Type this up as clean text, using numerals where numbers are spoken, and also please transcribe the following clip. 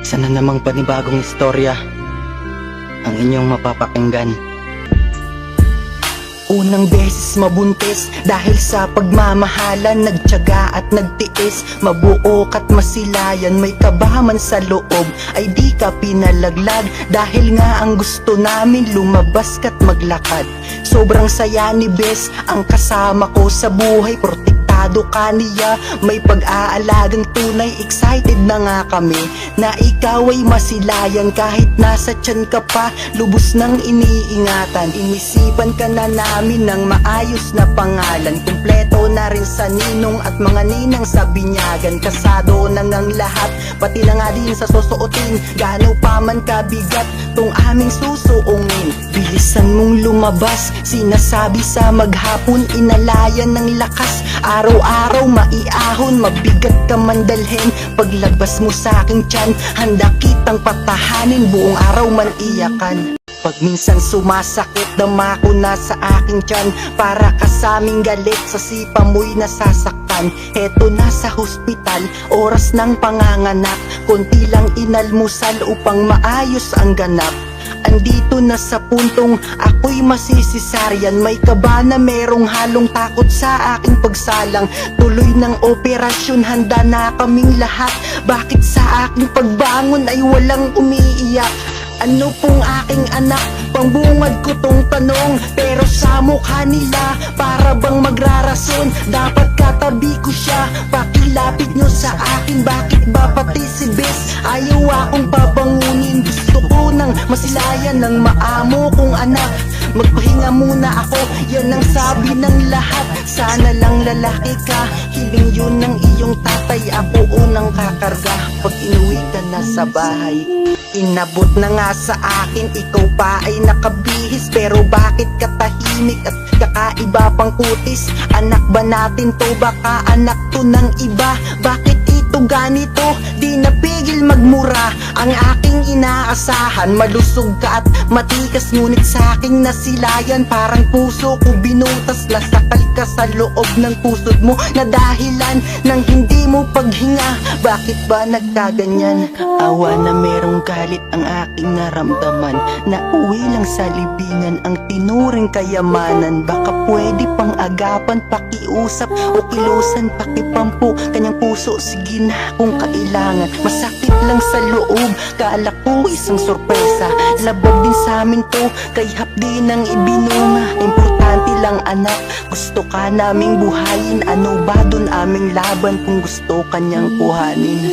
Isa na namang panibagong istorya ang inyong mapapakinggan. Unang beses mabuntis dahil sa pagmamahalan, nagtiyaga at nagtiis, mabuok at masilayan, may kabaman sa loob ay di ka pinalaglag. Dahil nga ang gusto namin lumabas ka't maglakad. Sobrang saya ni Bes ang kasama ko sa buhay, protektado ka niya, may pag-aalagang tunay. Excited na nga kami na ikaw ay masilayan. Kahit nasa tiyan ka pa, lubos nang iniingatan. Inisipan ka na namin ng maayos na pangalan. Kumpleto na rin sa ninong at mga ninang sa binyagan. Kasado na ngang lahat, pati na nga din sa susuotin. Gaano pa man kabigat tong aming susuungin. Bilisan mong lumabas, sinasabi sa maghapon, inalayan ng lakas. Araw-araw maiahon, mabigat ka man dalhin. Paglabas mo sa aking tiyan, handa kitang patahanin, buong araw man iyakan. Pag minsan sumasakit, dama ko na sa aking tiyan. Para ka sa aming galit, sa sipa mo'y nasasaktan. Heto na sa hospital, oras ng panganganak. Konti lang inalmusal upang maayos ang ganap. Andito na sa puntong ako'y masisisaryan. May kaba na merong halong takot sa aking pagsalang. Tuloy ng operasyon, handa na kaming lahat. Bakit sa aking pagbangon ay walang umiiyak? Ano pong aking anak? Pambungad ko tong tanong, pero sa mukha nila para bang magrarason. Dapat katabi ko siya, pakilapit nyo sa akin. Bakit ba pati si Bes ayaw akong pabangunin? Gusto ko nang masilayan ng maamo kong anak. Magpahinga muna ako, yan ang sabi ng lahat. Sana lang lalaki ka, hiling yun ng iyong tatay. Ako unang kakarga pag inuwi ka na sa bahay. Inabot na nga sa akin, ikaw pa ay nakabihis. Pero bakit ka tahimik at kakaiba pang kutis? Anak ba natin to? Baka anak to ng iba. Bakit ito ganito? Di napigil magmura ang aking inaasahan. Malusog ka at matikas, ngunit sa aking nasilayan. Parang puso ko binutas, lasakal ka sa loob ng pusod mo na dahilan ng hindi mo paghinga. Bakit ba nagkaganyan? Awa na merong galit ang aking naramdaman. Nauwi lang sa libingan ang tinuring kayamanan. Baka pwede pang agapan, pakiusap o kilusan, pakipampu kanyang puso. Sige na kung kailangan. Masakit lang sa loob, kaala ko isang sorpresa. Labag din sa amin to, kay hapdi nang ibinunga. Importante lang anak, gusto ka naming buhayin. Ano ba dun aming laban kung gusto kanyang kuhanin?